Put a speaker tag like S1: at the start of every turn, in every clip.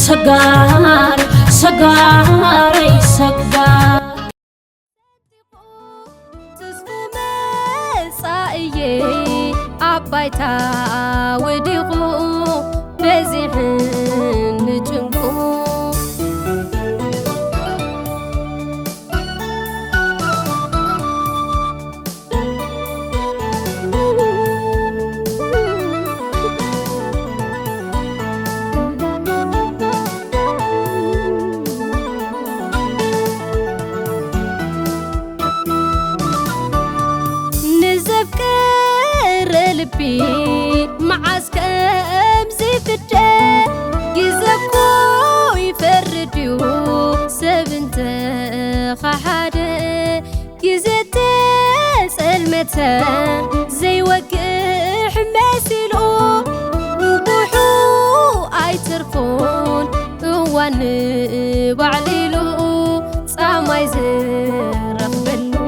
S1: سجار سجار سجار تسمع سايي أبايتا وديقو بزيحن نجمكو معسكم زفت جزكو يفرديو سبنت خحادة جزت سلمته زي وقح مسلو وضحو ايترفون وان بعليلو صامي زرف بلو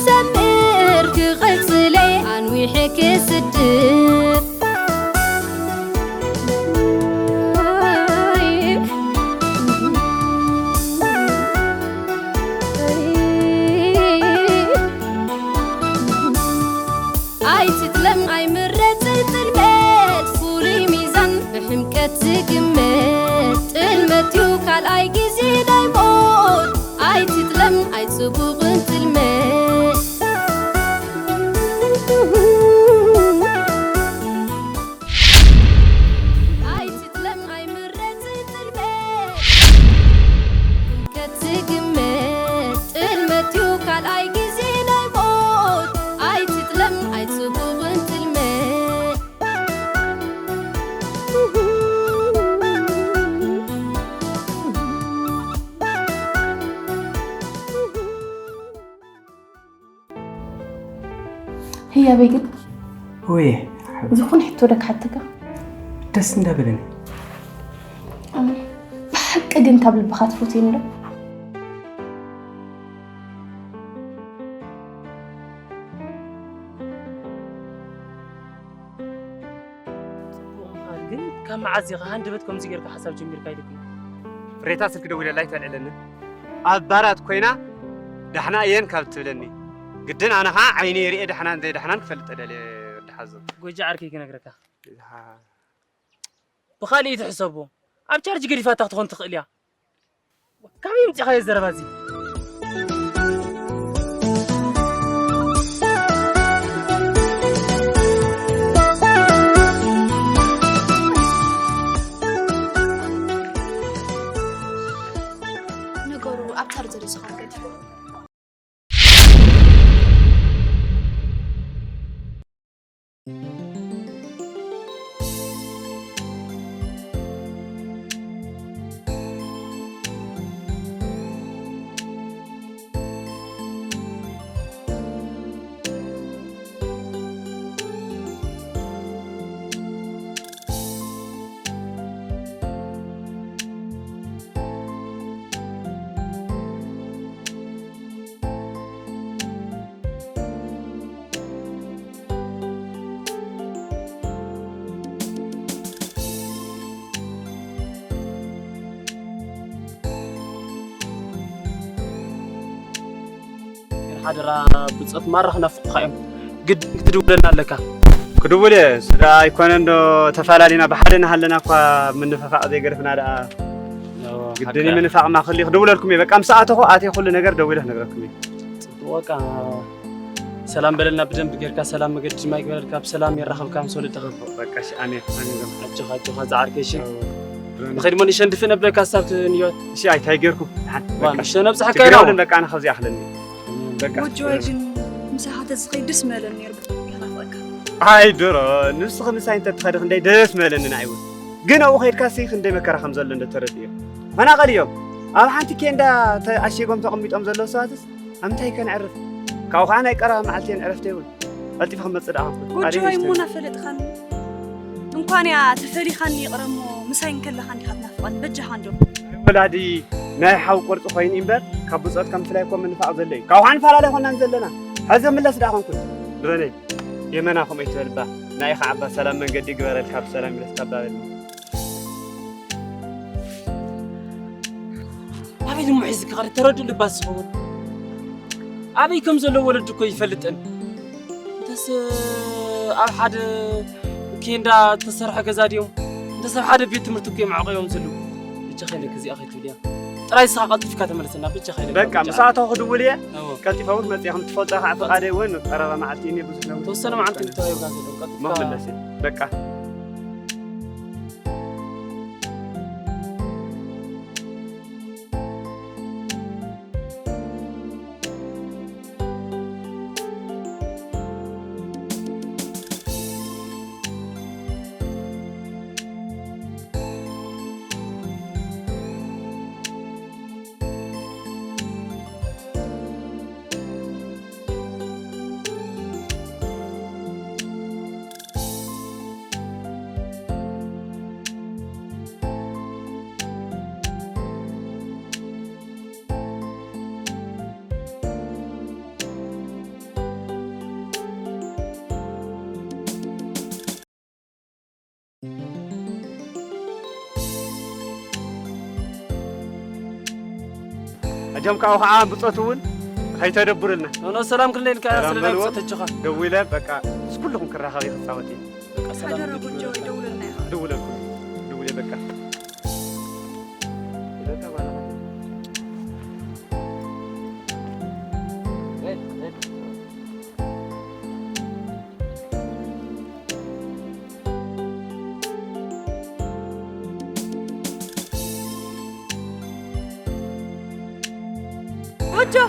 S1: سمير كغسلي عنوي حكي سدر اي تتلم اي مرت تلمت فولي ميزان بحمكة تقمت تلمت يوكال اي جزي دايموت اي تتلم اي تسبوغ تلمت هي بيجد
S2: وي
S1: زخون حتو لك حتى
S2: دس ندبلني
S1: بحق أجن تابل بخات فوتين له
S3: كم عزيغ هندبتكم زيرك حسب جمير كايدكم
S2: فريتا سلك دوله لا يتعلن أبارات كوينا دحنا ين كابتلني قدن أنا ها عيني يريد دحنا زي دحنا فلت على دحزم
S3: قوي عاركي كنقرك بخالي تحسبوا أب ترجع قريفة تاخذون تقليا كم يمتى خايز دربازي
S1: نقولوا أبتر زري سخرجت
S3: حدرا بتصط مرة نفق خيم قد تدولنا لك
S2: كدولة سدا يكون عنده تفاعلنا بحالنا هلنا قا من نفق ذي قرفنا دا قدني من نفق ما خلي خدولة لكم يبقى كم ساعة هو آتي كل نجار دولة نجاركم
S3: توقع سلام بلنا بدم بجرك سلام مقدس ما يقبل كاب سلام يرخب كام سولد تغرب
S2: بقاش أنا
S3: أجها زعرك شيء بخير ماني شندفنا بلا كاسبت نيوت
S2: شيء تايجركم
S3: مش أنا بس حكاية
S2: تقولون لك أنا خزي أحلني
S4: وجوجن مساحات الزخي دس مالن يربط يخافك
S2: هاي درا نفس خمسة أنت تخرج عندي دس مالن نعيون جنا وخير كاسيخ عندي مكره خمسة لنا ترديه أنا غريب أنا حنتي كيندا أشياء قم تقوم بيتأم زلوا ساتس أم تاي كان عرف كاو خانة يقرأ معلتين عرفته يقول قلتي فهم تصدقهم
S4: وجهي مونا فلت خان እንኳን ያ ተፈሊኻን ይቅረሞ ምሳይን ከለኻን ይኸትና ፍቃን በጀሃን ዶ
S2: ወላዲ ናይ ሓው ቁርጽ ኮይን እምበር ካብ ብጾት ከም ፍላይ ኮም ንፋቅ ዘለይ ካብ ሓን ፈላለይ ኮናን ዘለና ሕዚ ምለስ ዳኹንኩ ድረኔ የመናኹም እትበልባ ናይ ኸዓባ ሰላም መንገዲ ግበረል ካብ ሰላም ይለስ ካባበል
S3: አቤት ሙሒዝ ከር ተረዱ ልባስ ሆን አቤት ከም ዘሎ ወለድ እኮ ይፈልጥን ተስ ኣብ ሓደ كين دا تسرح كزاديوم تسرح هذا بيت مرتكي مع قيوم زلو بيجي خيلك زي أخي توليا ترى يساق في كاتم مرسنا بيجي خيلك
S2: بقى مساعته خدوا وليه كاتي فوت ما تيهم تفوتها عفوا قاري وين ترى ما عتيني بزنا
S3: توصلنا مع أنت توي وغازلو
S2: ما بلسي بقى أجمع كأو عام بتصوتون هاي تدبر لنا.
S3: أنا سلام كل ليل كأسرنا بتصوتشخا.
S2: دويلة بقى كلهم كره هذه الصوتين.
S4: حجر أبو جوي دولنا.
S2: دولكم دولة بقى.
S4: وجه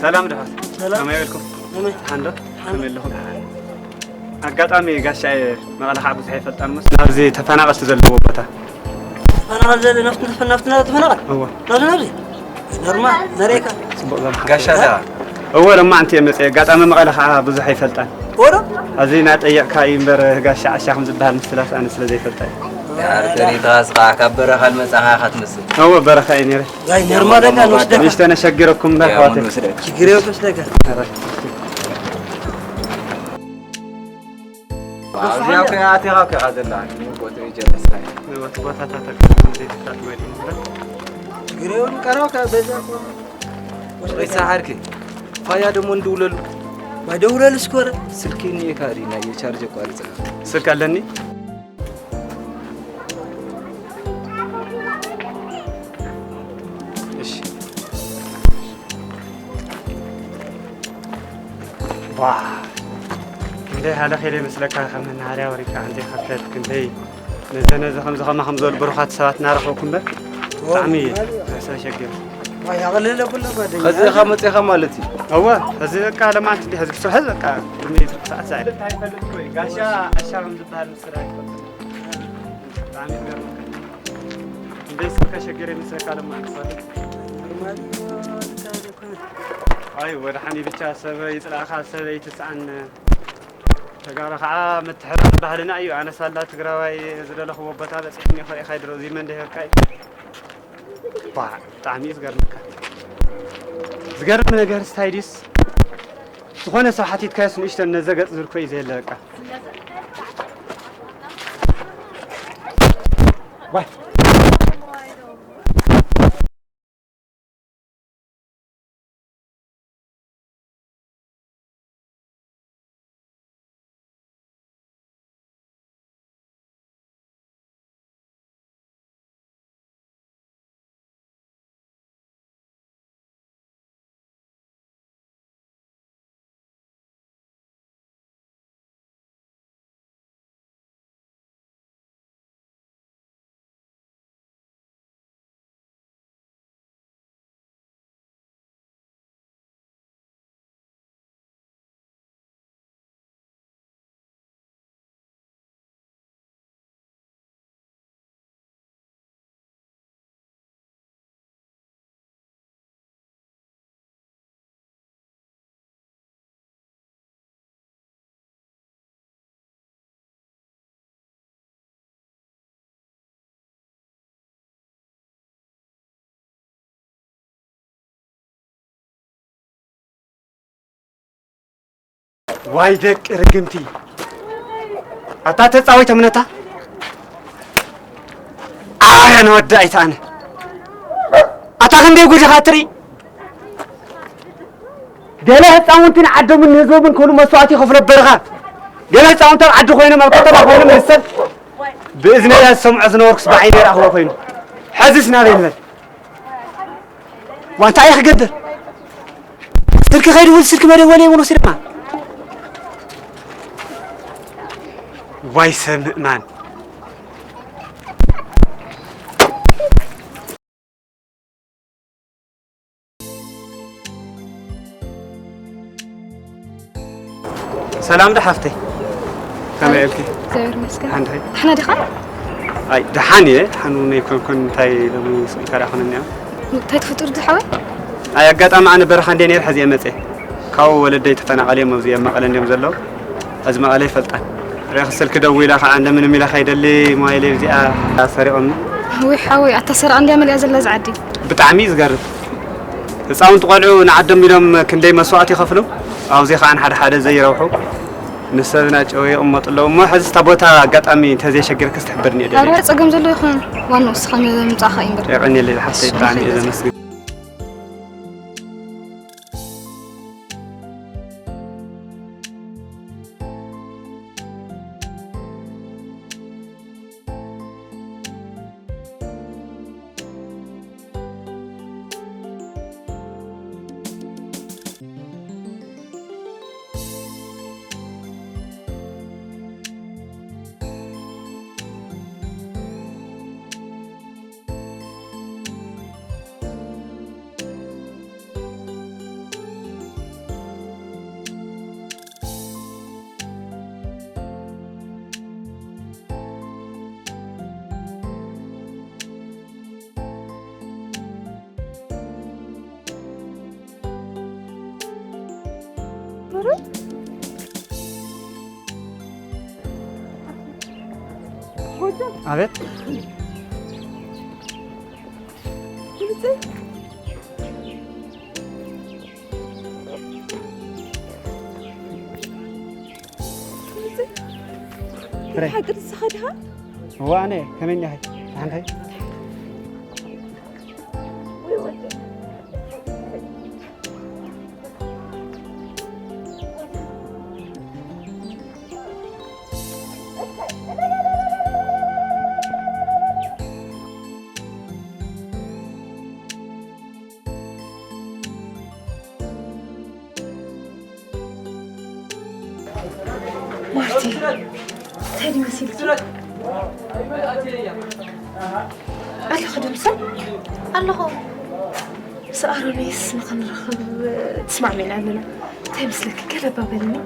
S4: سلام دهات سلام عليكم حندا حمد لكم أقطعمي قاشة مغلق عبد الحي فلتان مس نهرزي تفناقة تزلوا بتا
S5: أنا غزل نفتنا تفناقة
S2: هو
S5: لازم نري نورمال زريكا
S2: قاشة ده هو لما أنت يمس قطعمي مغلق عبد الحي فلتان
S5: ورا
S2: أزينات أيق كايم بر قاشة عشان خمس بهال مثلاث أنا سلزي فلتان
S6: عرتني تاسقع كبر خال مسخا ختمسل
S2: هو برخة إني
S5: جاي نرمى لك أنا وش
S2: ليش أنا شجركم ده خواتك
S5: شجري وش لك
S6: يا كرياتي غاك غادنا نقول تيجي
S5: شجري وش كروك بيزا
S6: وش يسحرك فيا دمون دولل
S5: ما دولة السكورة
S6: سلكيني كارينا يشارج قارص
S2: سلك علني إيش واه كنتي هذا خير مثلك خمن نهاري أوريك عندي خفلت كنتي نزنا خمسة خمسة البروخات سبات نعرفوكم بك طعمية بس شكل
S5: ما يغلي له كله بعدين
S6: خذي خمسة خمالتي
S2: هو هذا كلام ما عندي هذا بس هذا كلام ساعة ساعة هاي فلت كوي قاشا أشياء من ذا المسرح طعمي غير ليس كشجرة مثل كلام ما عندي أيوة رحني بتشا سبي يطلع خاص سبي تسعن تقرأ خا متحرر بهلنا أيوة أنا سألت تقرأي زرلا خو بطالة سحني خاي خيدرو زي من ده كاي طعمي صغر مكان صغر من غير ستايلس تخونه صحتي تكاس نشته نزقت زر كويس يلا بقى واي وايدك رقمتي أتات تصاويت منتا أنا ودعيت أنا أتاخن بيجي خاطري جله تصاوتين عدو من هزوب من كل مسواتي خفر البرغات جله تصاوتين عدو خوينا ما كتب خوينا من السد بإذن الله سمع زنوركس بعيني رأهو خوينا حزسنا بيننا وأنت أيخ قدر سلك غير ولا سلك مري ولا يمونو سيرما وايس مؤمن سلام دحفتي كم يبكي
S1: زير مسكين
S2: عندي
S1: احنا دخل
S2: اي دحاني حنون يكون تاي لما يسوي كره خننيا
S1: تاي فطور دحوي
S2: اي اقطع معنا برخ عندي نير حزي مصي كاو ولدي تفناقلي موزي مقلن يوم زلو ازما علي فلطان ريخ سلك دويلا خا عند من ميلا خيدلي موبايلي زيا سريقم
S1: وي حاوي اتسر عندي مليا زلا زعدي
S2: بطعمي زغرب تصاون تقولوا نعدم لهم كندي مسوات يخفلوا او زي خان حد زي يروحوا نسبنا جوي امط لو ما حز تبوتا قطامي تزي شجرك استحبرني دي
S1: ارا صقم زلو يخون وانو سخن مصاخا ينبر
S2: يعني اللي حسيت طعمي اذا مسك አቤት
S7: حق تسخدها؟
S2: هو أنا كمان هاي عندي
S7: مارتي هذه مسيرتي أهلا خدم سن الله سأرونيس نخن نرخب تسمع من عندنا تمسلك كلا بابلني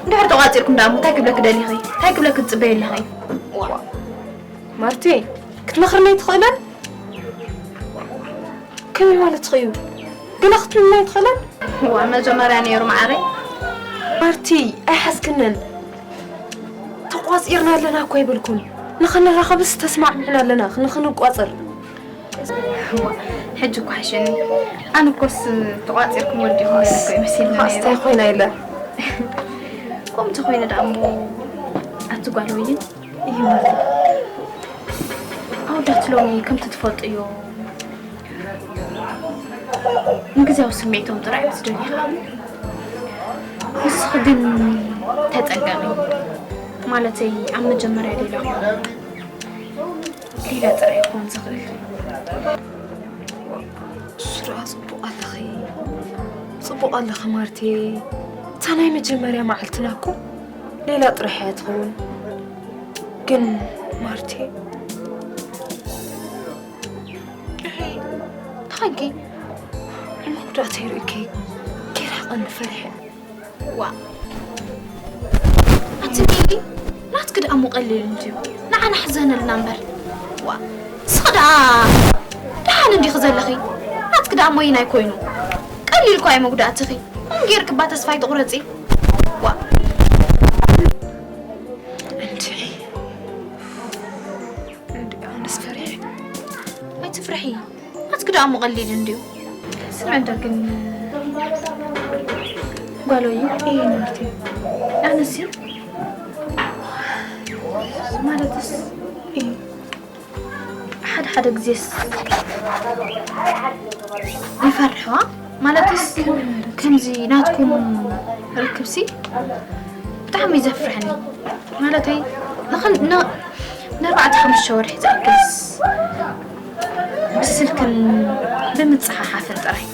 S7: ندحر تقاطيركم دامو تاكب لك دالي خي تاكب لك تصبي لي خي مارتي كنت مخرني تخيلن كمي مالت خيو قل اخت من ما يدخلن
S1: هو مجمرة نيرو معاري
S7: مارتي أحس كنن تقواصيرنا لنا كوي بالكم نخن نرخبس تسمع معنا لنا نخن نقواصر
S1: هو حجك وحشني أنا كوس تقاطيركم ولدي هو يمثلنا
S7: خاصة خوينا إلا
S1: قمت خوينا دعمو أتقالوين
S7: إيه مارتي
S1: أودعت لومي كم تتفوت إيو نقزاو سميتهم طرعي بس دنيا بس خدن تتقامي مالتي عم مجمرة ليلة طرعي يكون زغل
S7: سرعة صبوق ألخي صبوق ألخ مارتي تاناي مجمرة معلتناكو ليلة طرحي يدخل كن مارتي
S1: تخيكي
S7: مقدرتي ريكي كي راح نفرح
S1: وا أتميلي لا تقد أمو قليل انتو نعنا حزن النمبر وا صدا دحان اندي خزل لخي لا تقد أمو يناي كوينو قليل كواي مقدرتي خي غير كبا تسفاي تقرصي وا
S7: انتي أنا سفرح
S1: ما تفرحي لا تقد أمو قليل انديو سمعت لكن قالوا لي
S7: إيه مارتي
S1: أنا سي مالتس
S7: إيه
S1: حد جزيس يفرحوا مالتس كمزي ناتكم ركبسي بتعمي يزفرحني مالتي نخل نربعة 5 شهور حتى أكلس بس الكل بمتصححها في الطريق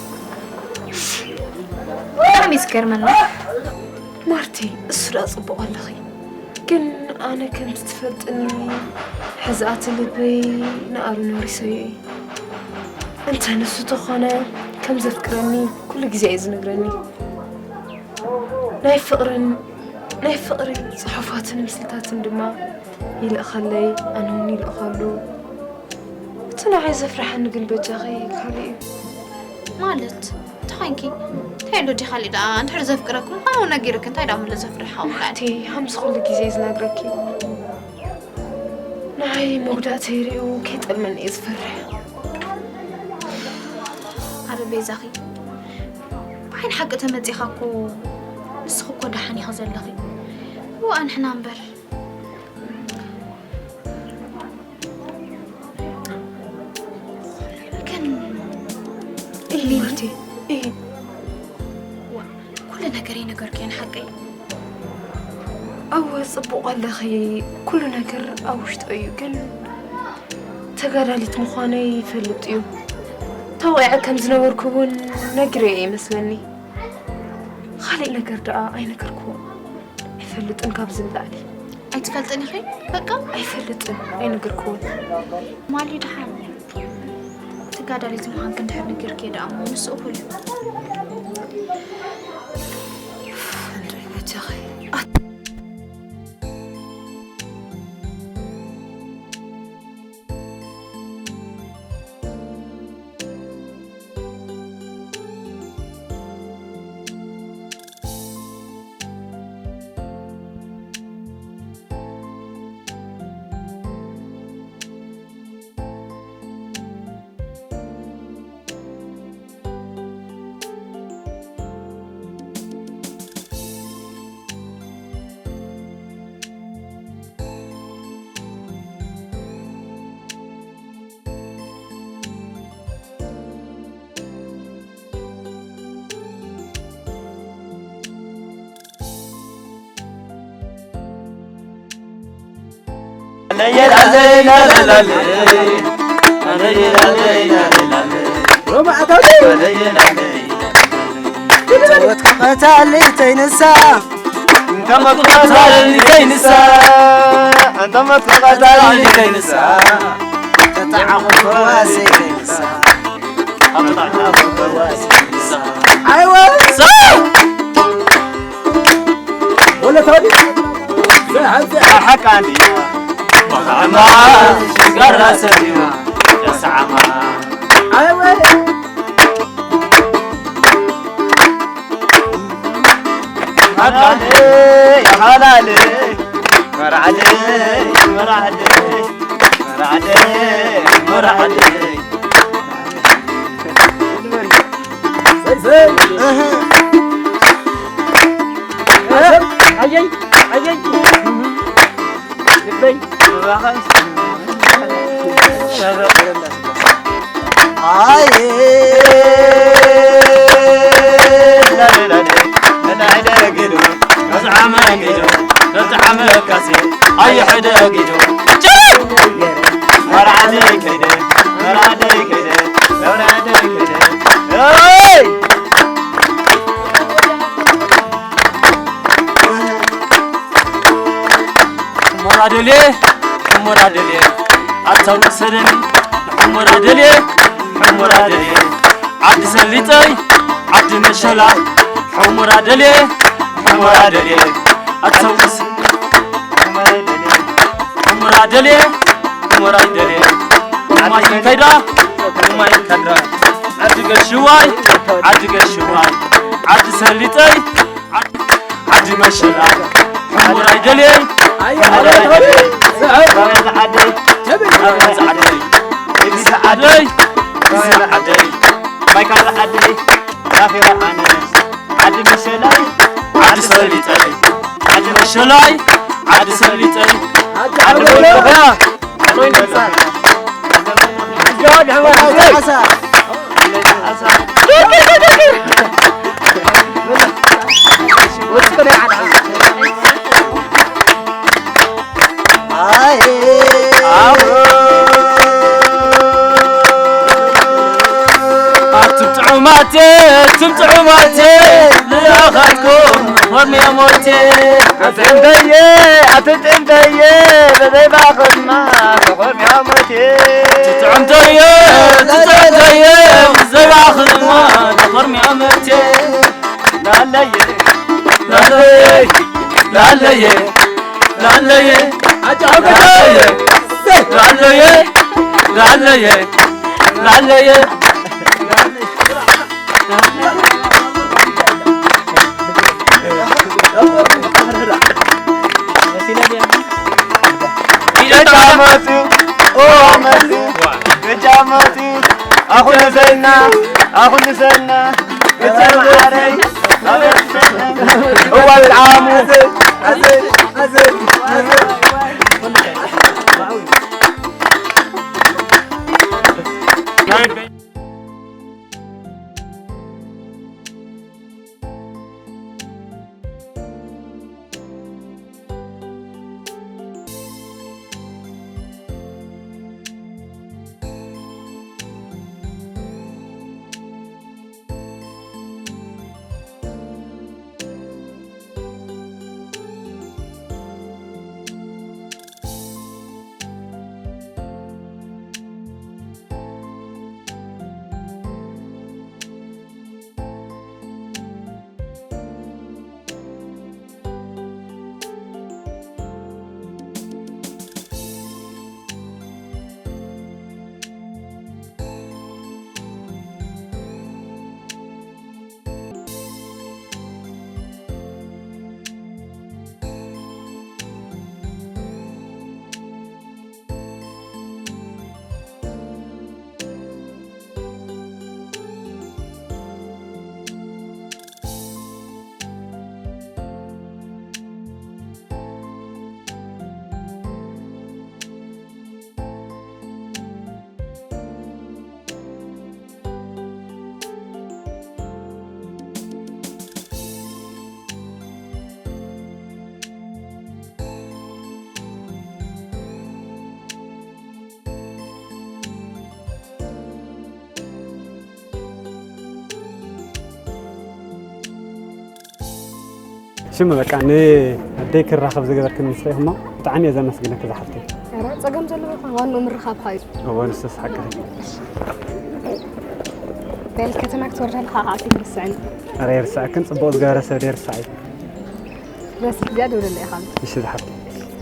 S1: بتعمي يسكر منه
S7: مارتي السرعة صبوق ألخي كن أنا كنت تفلت إني حزقات اللي نقارو نوري سوي أنت نسو تخانا كم زفكرني كل جزء يزنقرني ناي فقري صحفات مسلتات دما يلأخلي أنا يلأخلو أنا عايزة أفرح نقل بجاغي خلي
S1: مالت تخينكي تايلو دي خالي دا انت زفكركم أنا ونقيرك انت دا من زفرحها
S7: مارتي همس كل جزء يزنقركي ناي موداتي ريو كيت أمن يزفرح
S1: عربي زخي بعين حق تمتي خاكو نسخو كودا حاني خزل لغي وأن حنا نبر كان
S7: إيه مارتي إيه
S1: كل نقري نقر كان حقي
S7: أول صبوق لخي كل نقر أوش تأيو كان تقرالت مخاني فلتيو توقع كم زنور كون نقري مثلني خالي نقر دقا أي نقر كون يفلت انكاب زلالي
S1: أي تفلتني خي بقى
S7: يفلت أي نقر كون
S1: مالي دحان تقرالت مخان كنت حب نقر كده أمو نسوه لي
S7: أندري بجاغي
S5: تقتل تينسى
S6: انت ما تقتل تينسى انت ما تقتل تينسى
S5: تتعقب فواسي تينسى تتعقب فواسي تينسى ايوه ولا تاني
S6: حق عندي مخعما شقر سبيما يسعما
S5: ايوه
S6: مرعدي يا حلالي مرعدي مرعدي مرعدي مرعدي
S3: عيي عيي لبي
S6: أي حدا قيدو مرعدي كيدو مرعدي كيدو مرعدي كيدو
S3: مرادلي مرادلي أتو سرني مرادلي مرادلي عبد سليتي عبد مشلا مرادلي مرادلي أتو مرادلي مرادلي ما يكيدا ما يكدرا عبد الشواي عبد الشواي عبد سليتي عبد مشلا مرادلي تمتعوا ماتي لأخذكم ورمي موتي
S6: أتتندي بدي باخذ ما ورمي موتي
S3: تتعمدي زي باخذ ما ورمي موتي
S6: لعلي
S3: لعلي لعلي لعلي لعلي لعلي لعلي
S6: جامتي أخو نزلنا أخو نزلنا نزلنا هو العام
S4: شو بقى أنا أديك الرخاب زي كذا كم يصير هما تعني إذا مسكنا كذا حتى
S7: أنا تجمع زلمة وانو من رخاب خير
S4: هو نسس حقه
S7: بالكتمك تورجها الحاحاتي بالسعين
S4: أرير ساعة كنت صبوت جارس أرير ساعة
S7: بس زيادة ولا اللي خالد
S4: إيش ذا حتى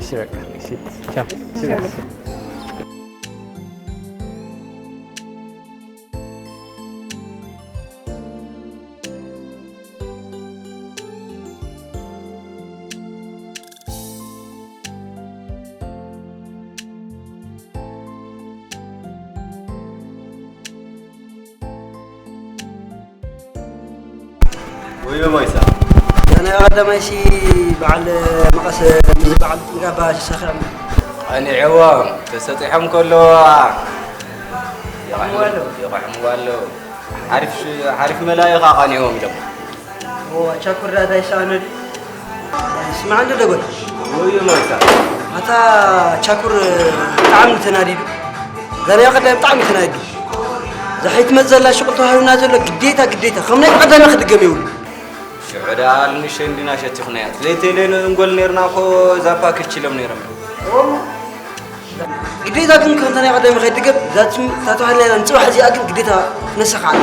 S4: إيش بقى إيش شاف إيش
S6: ويا مايسا
S5: أنا هذا ماشي بعد مقص بعد مقاباش سخن
S6: أنا عوام تستطيعهم كله يرحم والله عارف ملايق أغانيهم جم
S5: هو شكر هذا يساند اسمع عنده دقول
S6: ويا مايسا
S5: هذا شكر طعم تنادي زين يا قدام طعم تنادي زحيت مزلا شغل هاي نازل قديتها خمني قدام ياخذ جميول
S6: شعدا المشين دينا شتي خنيات ليتي لين نقول نيرنا خو زابا كتشلم نيرم
S5: قديتها كن كنت انا قدام ياخذ دقب ذات تاتو هلنا نصبح زي اكل قديتها نسخ على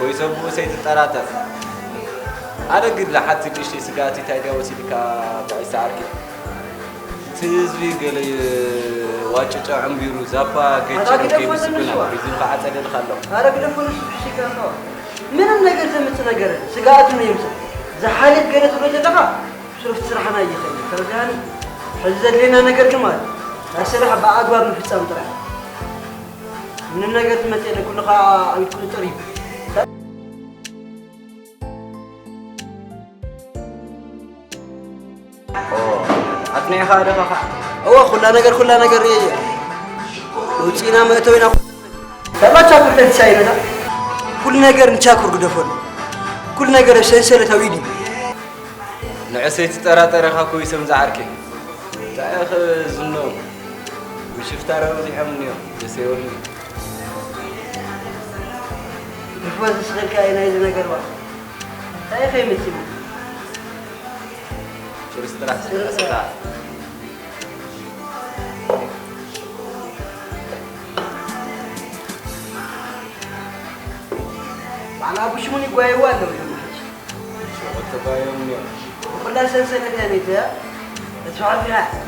S6: ويسبو سيت الطراطر أنا قد لحد تقشي سقاتي تايدا وسيلكا بعيسى عركي تزبي قلي واجه عم بيرو زابا قيتشن كي بسكنا بيزين قاعد أدل خلو
S5: هذا كده فلوس بشيكا خوا من النجار زي نجار سقاتنا يمسك زحالت قريت ولا جدها شرفت سرحنا يا خي فرجاني حزت لنا نجار كمان السرحة بعد وار في السام ترى من النجار تمتي كل قا كل طريق
S6: عطني هذا ما
S5: هو كلها نجار إيه وتينا ما توينا فما تشاكر تنساينا كل نجار نشاكر قدفون كل نجار سلسلة تويدي
S6: نعسيت ترى خاكو يسمى زعركي تاخ زنو وشفت ترى ودي حمني يسيرني
S5: بفوز الصغير كائن هذا نجار واحد هاي خيمة سيمو
S6: شو استراحة
S5: على أبو شموني قوي واحد
S6: شو تبايم
S5: كلها سلسلة ثانية ده تفعل فيها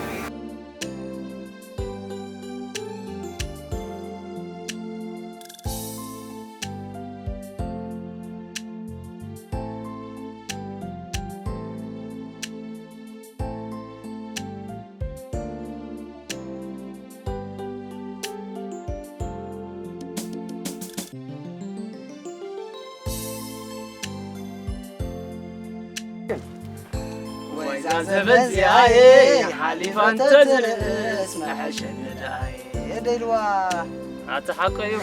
S3: زبز ياي حليفة تدرس ما حشن داي
S5: دلوا
S3: أتحقق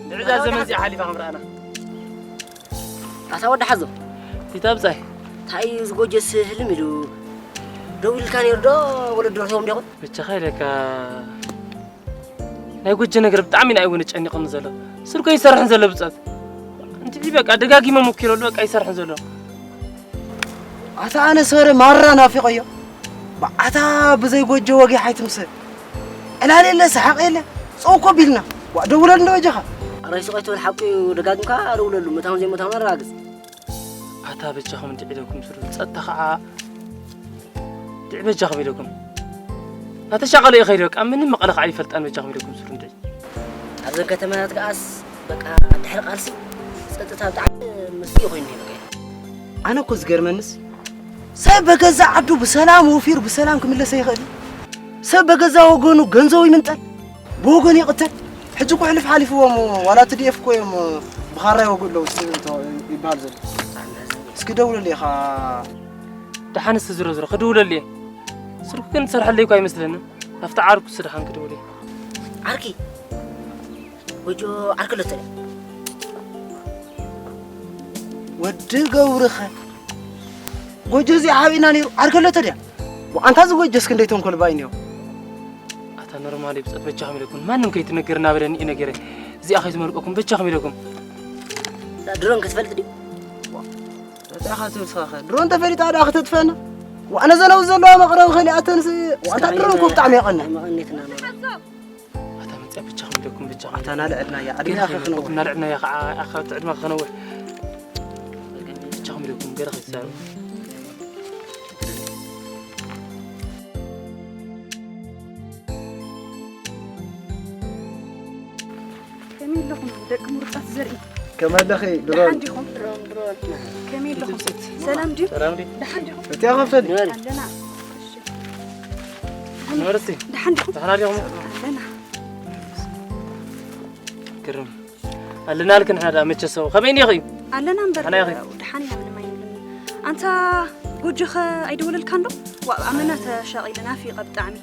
S3: نرجع زمن زي حليفة عمرنا
S8: أسود حظه
S3: كتاب صحيح
S8: تايز جوجس هلميلو دول كان يرضى ولا درسهم ياخد
S3: بتخيلك ناي جوج نقر بتعمين أي ونش أني قن زلوا سرق أي سرح زلوا بزات أنت اللي بقى دقاقي ما مكيلو لك أي سرح زلوا
S5: أنا صار مرة نافقية أتا بزي جوجو واجي حيتمسك أنا لا سحق إلا سوق بيلنا ودولة نوجها
S8: رئيس قيت الحقي ودقاقم كارول له متهم زي متهم الراقص
S3: أتا بتجاهم تعيدكم سر تتخع تعب بتجاهم لكم هذا شغله يا خيرك أمن ما قلق علي فلت أنا بتجاهم لكم سر ندج
S8: هذا كتمات قاس بقى تحرق أرسي ستة تعب مسكين خويني بقى
S5: أنا كوز جرمنس سبب جزا عبدو بسلام وفير بسلام كمل سيخدي سبب جزا وجونو جنزوي منتل بوجون يقتل حجكوا حلف حالفهم ولا تديفكوا يوم بخارة وقول له يبالزل اسكي دولة اللي خا
S3: دحانس زر خدولة اللي سرق كنت سرح اللي كوي مثلنا أفتح عارك سرحان كدولة
S8: عاركي وجو عارك له ترى
S5: ودي قورخه وجوزي حابينا نيرو عارك له ترى وأنت هذا وجوز كنديتهم كل باينيو
S3: نورمالي بس بتشخم لكم ما نمكن يتنقرنا بدني إنا جري زي أخي زمركم بتشخم لكم
S8: لا درون كتفلت دي
S5: لا أخذت صاخة درون تفلت على أخذت تفنا وأنا زلوا مقرأ خلي أتنسي وأنت درون كوب تعمي قلنا
S8: ما قلنيتنا
S3: هذا من بتشخم لكم بتشخم
S5: أتنا لعبنا يا عدنا أخي خنوح
S3: كنا لعبنا يا أخي عدنا خنوح بتشخم لكم غير أخي سالو
S9: كمين لكم دق مرقات زرقي
S5: كمان دخي درون
S9: عندكم درون كمين لكم سلام دي دحندكم
S5: أنت يا غفل
S9: عندنا
S3: نورتي
S9: دحندكم
S3: تعال اليوم
S9: عندنا
S3: كرم قالنا لك نحن متشسو خمين يا أخي
S9: عندنا
S3: أنا
S9: مبر
S3: يا أخي.
S9: ودحاني من ما يملني أنت وجهك أيدول الكندو وأمانة شاغلنا في قبض عمي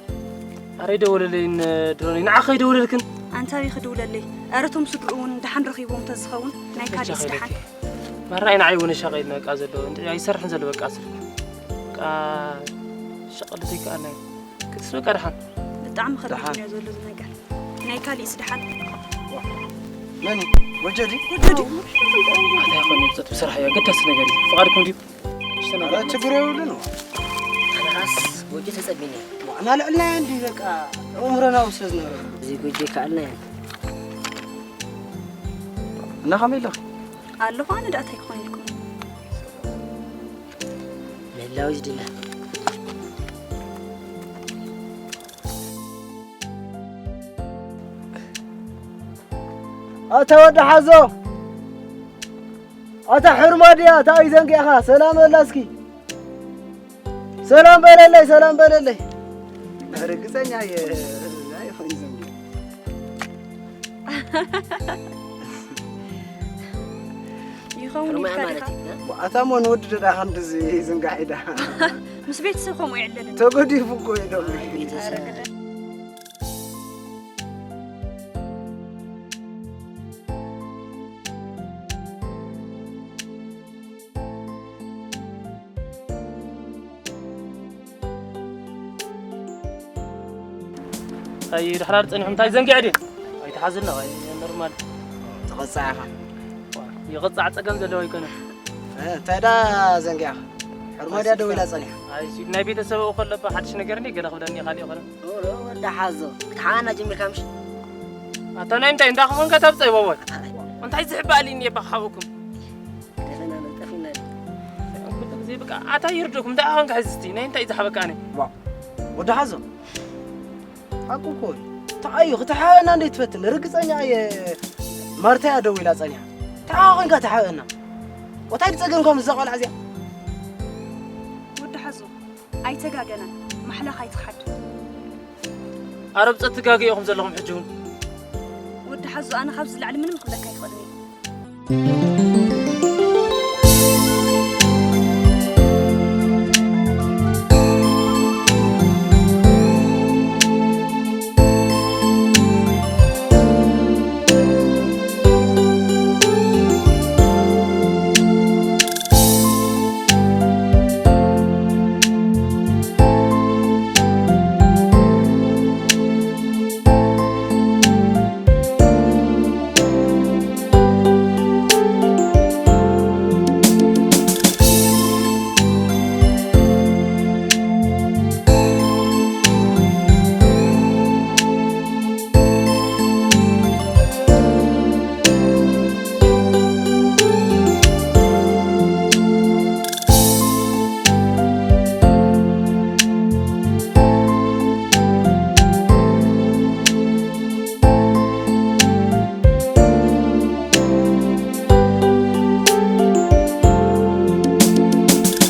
S3: أريد أقول لين دروني نعخ يدور لكن
S9: أنت يخدول لي أرتم سدرون دحن رخيبهم تزخون نايكاد يسدحن
S3: ما رأينا عيون شغلنا كازلو أنت يسرح نزل بكاسر كا شغلتك أنا كسر كرحان
S9: بتعم خدمة يا زول النجار نايكاد يسدحن
S5: ماني وجدي
S3: هذا يا أخواني بزت بصراحة يا قد تسنجري فقاركم دي
S5: لا تجري ولا
S8: أنا خاص وجهي تسبيني
S5: أنا لا عندي لك عمرنا وسزنا
S8: زي وجهي كأنه يعني
S5: أنا خميل لك
S9: قال له أنا دعتك خوين لكم
S8: لا وجد الله
S5: أتودع حزو أتحرماديا تاي زنقي أخا سلام اللاسكي سلام بللي رقصني يا خوي زنقي
S9: يخون يكاد
S5: أتمنى ودد أخن دزي زنقي ده
S9: مس بيت سخم ويعللن
S5: تقولي فوقه يدوم
S3: أي الحرارة تنحم تاي زنقي عدين أي تحزلنا أي نورمال
S5: تقصع أخا
S3: يقطع تقن زلوا يكون
S5: تدا زنقي أخا حرماديا دوي لا صنيع
S3: أي سيدنا بيت سبوا خل بحدش نقرني قال أخذني خالي أخذنا
S8: ودع حزو تعانا جميل كامش
S3: أتنا إمتى إنت أخوان كتبت أي بابا أنت عايز تحب عليني بخاوكم
S8: تفينا
S3: كنت زي بك أتا يردكم ده أخوان كحزتي نين تاي زحبك أنا
S5: ودع حزو حقو كوي تعايو تحانا اللي تفتن رقصني يا مرتي دوي لا صنيع تعاون كتحانا وتاي تسقنكم الزقال عزيا
S9: ود حزو أي تجاجنا محلا خيط حد
S3: عرب تتقاقي يوم زلهم حجون
S9: ود حزو أنا خبز العلم من مقبلك يخدني